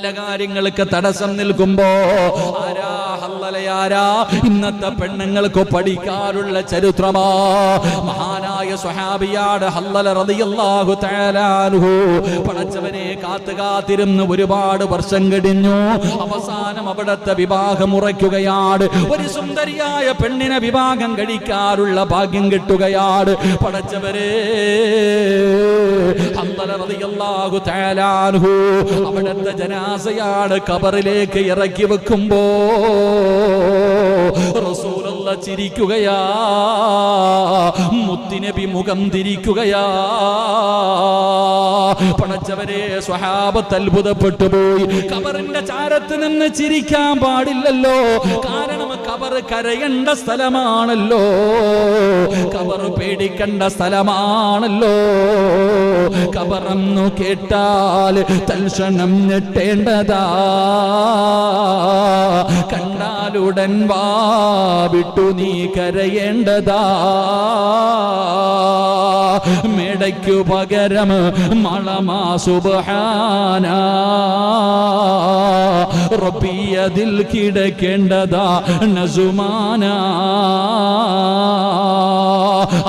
നല്ല കാര്യങ്ങൾക്ക് തടസ്സം നിൽക്കുമ്പോ ആരാ ഇന്നത്തെ പെണ്ണുങ്ങൾക്ക് പഠിക്കാനുള്ള ചരിത്രമാ. മഹാനായ സ്വഹാബിയാണ് ഹല്ലല റളിയല്ലാഹു തആല അൻഹു. പടച്ചവനെ കാത്തിരുന്ന് ഒരുപാട് വർഷം കഴിഞ്ഞു. അവസാനം അവിടത്തെ വിവാഹം ഉറയ്ക്കുകയാണ്. ഒരു സുന്ദരിയായ പെണ്ണിനെ വിവാഹം കഴിക്കാനുള്ള ഭാഗ്യം കിട്ടുകയാണ്. പടച്ചവരെ ഹല്ലല റളിയല്ലാഹു തആല അൻഹു അവിടത്തെ ജനാസയാണ് ഖബറിലേക്ക് ഇറക്കി വെക്കുമ്പോ റസൂലുള്ളാഹി ചിരിക്കുകയാ, മുത്തുനബി മുഖം തിരിക്കുകയാ. പടച്ചവരെ സ്വഹാബത്ത് അത്ഭുതപ്പെട്ടു പോയി. ഖബറിന്റെ ചാരത്ത് നിന്ന് ചിരിക്കാൻ പാടില്ലല്ലോ, കാരണം ഖബർ കരയേണ്ട സ്ഥലമാണല്ലോ, ഖബർ പേടിക്കേണ്ട സ്ഥലമാണല്ലോ. ഖബറെന്നു കേട്ടാൽ തൽക്ഷണം ഞെട്ടേണ്ടതാ, കണ്ടാലുടൻ വാ വിട്ടു നീ കരയേണ്ടതാ. മേടയ്ക്കു പകരം മളമാ സുബ്ഹാന റബ്ബി അതിൽ കിടക്കേണ്ടതാ നസുമാന.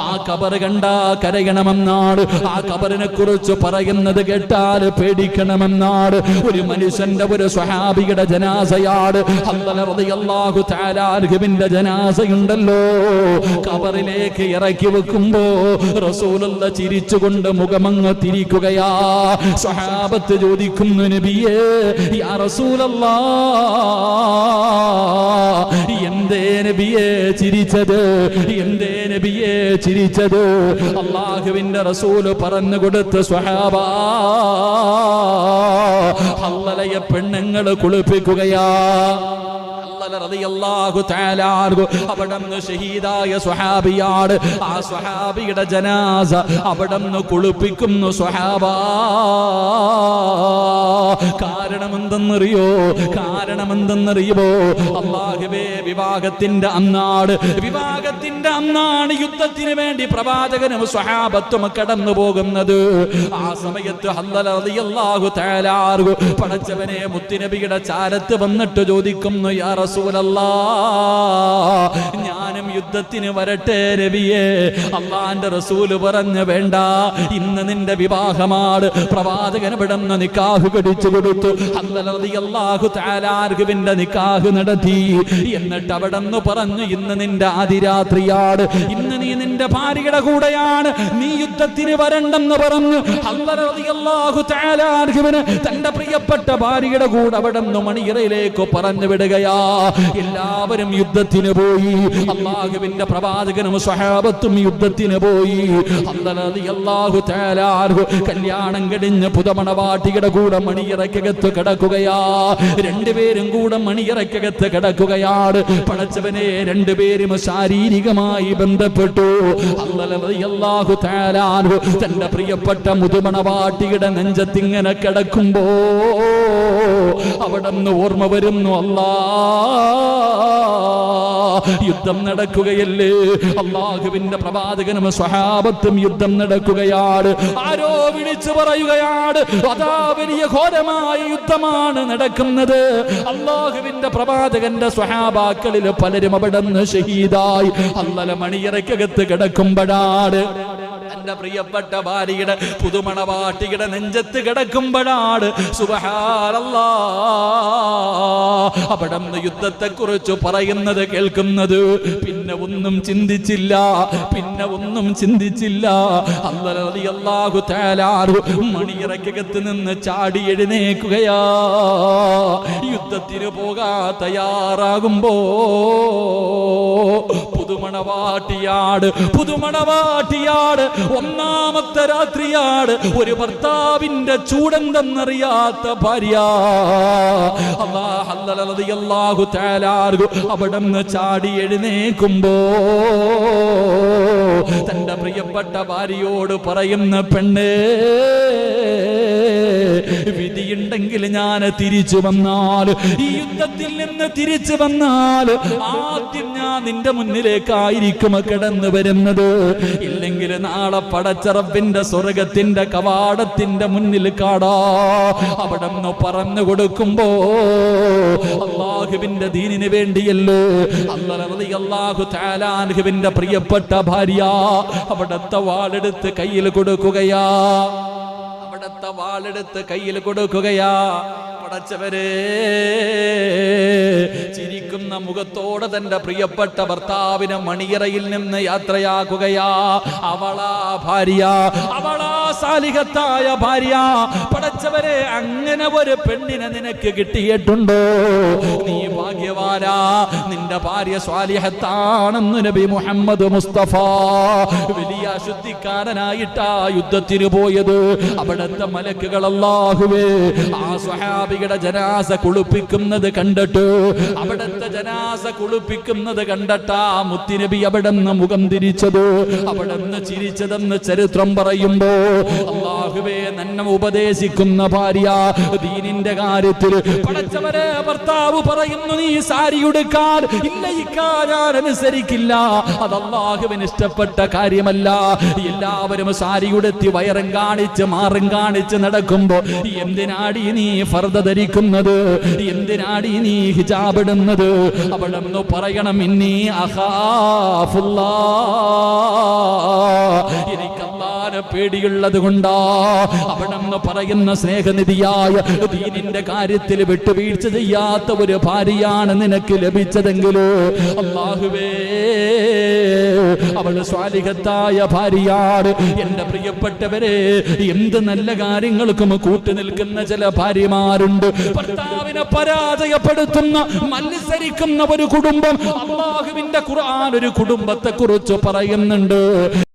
ആ ഖബർ കണ്ടാ കരയണമെന്നാണ്, ആ ഖബറിനെ കുറിച്ച് പറയുന്നത് കേട്ടാൽ പേടിക്കണമെന്നാണ്. ഒരു മനുഷ്യന്റെ ഒരു സ്വഹാബിയുടെ ജനാസയാണ്. ഹല്ലല റളിയല്ലാഹു തആല അൻഹുവിന്റെ ജനാസയുണ്ടല്ലോ, ഖബറിലേക്ക് ഇറക്കി വെക്കുമ്പോ റസൂലുള്ളാഹി ചിരിച്ചുകൊണ്ട് മുഖമങ്ങ് തിരിക്കുകയാ. സ്വഹാബത്ത് ചോദിക്കുന്നു, നബിയേ യാ റസൂലല്ലാഹ്, എന്തേ നബിയേ ചിരിച്ചത്, എന്തേ നബിയേ ചിരിച്ചത്? അല്ലാഹുവിന്റെ റസൂല് പറഞ്ഞു കൊടുത്ത്, സ്വഹാബാ ഹല്ലലയെ പെണ്ണുങ്ങൾ കുളിപ്പിക്കുകയാ. അവിടുന്ന് ഷഹീദായ സ്വഹാബിയാണ്. ആ സ്വഹാബിയുടെ ജനാസ അവിടുന്ന് കുളിപ്പിക്കുന്നു സ്വഹാബാ. കാരണമെന്തെന്നറിയോ? അല്ലാഹുവേ, വിവാഹത്തിന്റെ അന്നാണ് യുദ്ധത്തിന് വേണ്ടി പ്രവാചകനും സ്വഹാബത്തും കടന്നു പോകുന്നത്. ആ സമയത്ത് ഹല്ലല റളിയല്ലാഹു തആല അൻഹു പടച്ചവനെ മുത്തുനബിയുടെ ചാരത്ത് വന്നിട്ട് ചോദിക്കുന്നു, യാ റസൂലല്ലാഹ്, ഞാനും യുദ്ധത്തിന് വരട്ടെ നബിയേ? അല്ലാഹുവിന്റെ റസൂല് പറഞ്ഞു, വേണ്ട, ഇന്ന് നിന്റെ വിവാഹമാണ്. പ്രവാചകൻ ഇവിടുന്ന് നിക്കാഹ് കഴിച്ചു കൊടുത്തു. ഹല്ലല റളിയല്ലാഹു തആല അൻഹുവിന്റെ നിക്കാഹ് നടത്തി. എന്നിട്ട് അവിടുന്ന് പറഞ്ഞു, ഇന്ന് നിന്റെ ആദിരാത്രിയാണ്, ഇന്ന് നീ നിന്റെ ഭാര്യയുടെ കൂടെയാണ്, നീ യുദ്ധത്തിന് വരണ്ടെന്ന് പറഞ്ഞു. ഹല്ലല റളിയല്ലാഹു തആല അൻഹുവിന് തന്റെ പ്രിയപ്പെട്ട ഭാര്യയുടെ കൂടെ അവിടുന്ന് മണിയറയിലേക്ക് പറഞ്ഞു വിടുകയാ. എല്ലാവരും യുദ്ധത്തിന് പോയി. അല്ലാഹുവിന്റെ പ്രവാചകനും സ്വഹാബത്തും യുദ്ധത്തിന് പോയി. ഹല്ലല റളിയല്ലാഹു തആല അൻഹു കല്യാണം കഴിഞ്ഞ് പുതുമണവാട്ടിയുടെ കൂടെ മണിയറയ്ക്കകത്ത് കിടക്കുകയാ. രണ്ടുപേരും കൂടെ മണിയറയ്ക്കകത്ത് കിടക്കുകയാണ്. പടച്ചവനെ, രണ്ടുപേരും ശാരീരികമായി ബന്ധപ്പെട്ടു. ഹല്ലല റളിയല്ലാഹു തആല അൻഹു തന്റെ പ്രിയപ്പെട്ട മുതുമണവാട്ടിയുടെ നെഞ്ചത്തിങ്ങനെ കിടക്കുമ്പോ അവിടുന്ന് ഓർമ്മ വരുന്നു, യുദ്ധം നടക്കുകയല്ലേ, അല്ലാഹുവിന്റെ പ്രവാചകനും സ്വഹാബത്തും യുദ്ധം നടക്കുകയാണ്. ആരോ വിളിച്ചു പറയുകയാണ്, അതാ വലിയ ഘോരമായ യുദ്ധമാണ് നടക്കുന്നത്. അല്ലാഹുവിന്റെ പ്രവാചകന്റെ സ്വഹാബാക്കളിൽ പലരും അവിടുന്ന് ഷഹീദായി. ഹല്ലല മണിയറയ്ക്കകത്ത് കിടക്കുമ്പോഴാണ് എന്റെ പ്രിയപ്പെട്ട ഭാര്യയുടെ പുതുമണവാട്ടിയുടെ നെഞ്ചത്ത് കിടക്കുമ്പോഴാണ് സുബ്ഹാനല്ലാഹ് അവിടുന്ന് യുദ്ധത്തെ കുറിച്ച് പറയുന്നത് കേൾക്കുന്നത്. പിന്നെ ഒന്നും ചിന്തിച്ചില്ല. ഹല്ലല റളിയല്ലാഹു തആല അൻഹു മണിയറയ്ക്കകത്ത് നിന്ന് ചാടി എഴുന്നേൽക്കുകയാ. യുദ്ധത്തിന് പോകാൻ തയ്യാറാകുമ്പോ പുതുമണവാട്ടിയാട് ഒന്നാമത്തെ രാത്രിയാണ്. ഒരു ഭർത്താവിന്റെ ചൂടെന്തെന്നറിയാത്ത ഭാര്യ. ഹല്ലല റളിയല്ലാഹു തആല അൻഹു അവിടുന്ന് ചാടി എഴുന്നേൽക്കുമ്പോ തന്റെ പ്രിയപ്പെട്ട ഭാര്യയോട് പറയുന്ന, പെണ്ണേ വിധിയുണ്ടെങ്കിൽ ഞാൻ തിരിച്ചു വന്നാൽ, ഈ യുദ്ധത്തിൽ നിന്ന് തിരിച്ചു വന്നാൽ ആദ്യം ഞാൻ നിന്റെ മുന്നിലേക്കായിരിക്കും കടന്നു വരുന്നത്. ഇല്ലെങ്കിൽ നാളെ പടച്ച റബ്ബിന്റെ സ്വർഗത്തിന്റെ കവാടത്തിന്റെ മുന്നിൽ കാടാ. അവിടെ നിന്ന് പറഞ്ഞു കൊടുക്കുമ്പോ അല്ലാഹുവിന്റെ ദീനിന് വേണ്ടിയല്ലോ, അല്ലാഹു തആല അൻഹുവിന്റെ പ്രിയപ്പെട്ട ഭാര്യ അവിടുത്തെ വാളെടുത്ത് കയ്യിൽ കൊടുക്കുകയാ, അവിടുത്തെ വാളെടുത്ത് കയ്യിൽ കൊടുക്കുകയാ. പടച്ചവരെ, ചിരിക്കുന്ന മുഖത്തോടെ തന്റെ പ്രിയപ്പെട്ട ഭർത്താവിനെ മണിയറയിൽ നിന്ന് യാത്രയാക്കുകയാ. അവളാ ഭാര്യ, അവളാ സാലിഹത്തായ ഭാര്യ. പടച്ചവരെ, അങ്ങനെ ഒരു പെണ്ണിനെ നിനക്ക് കിട്ടിയിട്ടുണ്ടോ? നീ ഭാഗ്യവാനാ. നിന്റെ ഭാര്യ സ്വാലിഹത്താണെന്ന് നബി മുഹമ്മദ് മുസ്തഫ വലിയ അശുദ്ധിക്കാരനായിട്ടാ യുദ്ധത്തിന് പോയത്. അവിടുത്തെ മലക്കുകൾ അല്ലാഹുവേ ആ സ്വഹാബിയുടെ ജനാസ കുളിപ്പിക്കുന്നത് കണ്ടിട്ട്, അവിടുത്തെ ജനാസ കുളിപ്പിക്കുന്നത് കണ്ടിട്ടാ മുത്തുനബി അവിടുന്ന് മുഖം തിരിച്ചത്, അവിടുന്ന് ചിരിച്ചതെന്ന് ചരിത്രം പറയുമ്പോ അല്ലാഹുവേ നന്നെ ഉപദേശിക്കുന്ന ഭാര്യ ദീനിന്റെ കാര്യത്തിൽ പടച്ചവരെ ഭർത്താവ് പറയുന്നു നീ സാരി ഉടുക്കാൻ ഇല്ല, ഞാൻ അനുസരിക്കില്ല. അത് അല്ലാഹുവിന് ഇഷ്ടപ്പെട്ട കാര്യമല്ല. എല്ലാവരും സാരി ഉടുത്തി വയറും കാണിച്ച് മാറും കാണിച്ച് നടക്കുമ്പോ എന്തിനാടി നീ ഫർദ ധരിക്കുന്നത്? എന്തിനാടി നീ ഹിജാബ് ഇടുന്നത്? അവിടെന്ന് പറയണം ഇന്നീ അഖാഫുല്ലാഹ്, എനിക്ക് അല്ലാഹുവിനെ പേടിയുള്ളത് കൊണ്ടാ. അവിടെന്ന് പറയുന്ന സ്നേഹനിധിയായ ദീനിന്റെ കാര്യത്തിൽ വിട്ടുവീഴ്ച ചെയ്യാത്ത ഒരു ഭാര്യയാണ് നിനക്ക് ലഭിച്ചതെങ്കിലോ അല്ലാഹുവേ അവള് സ്വാലിഹത്തായ ഭാര്യയാണ്. എന്റെ പ്രിയപ്പെട്ടവരെ, എന്ത് നല്ല കാര്യങ്ങൾക്കും കൂട്ടുനിൽക്കുന്ന ചില ഭാര്യമാരുണ്ട്. ഭർത്താവിനെ പരാജയപ്പെടുത്തുന്ന മത്സരിക്കുന്ന ഒരു കുടുംബം. അല്ലാഹുവിന്റെ ഖുർആൻ ഒരു കുടുംബത്തെ കുറിച്ച് പറയുന്നുണ്ട്.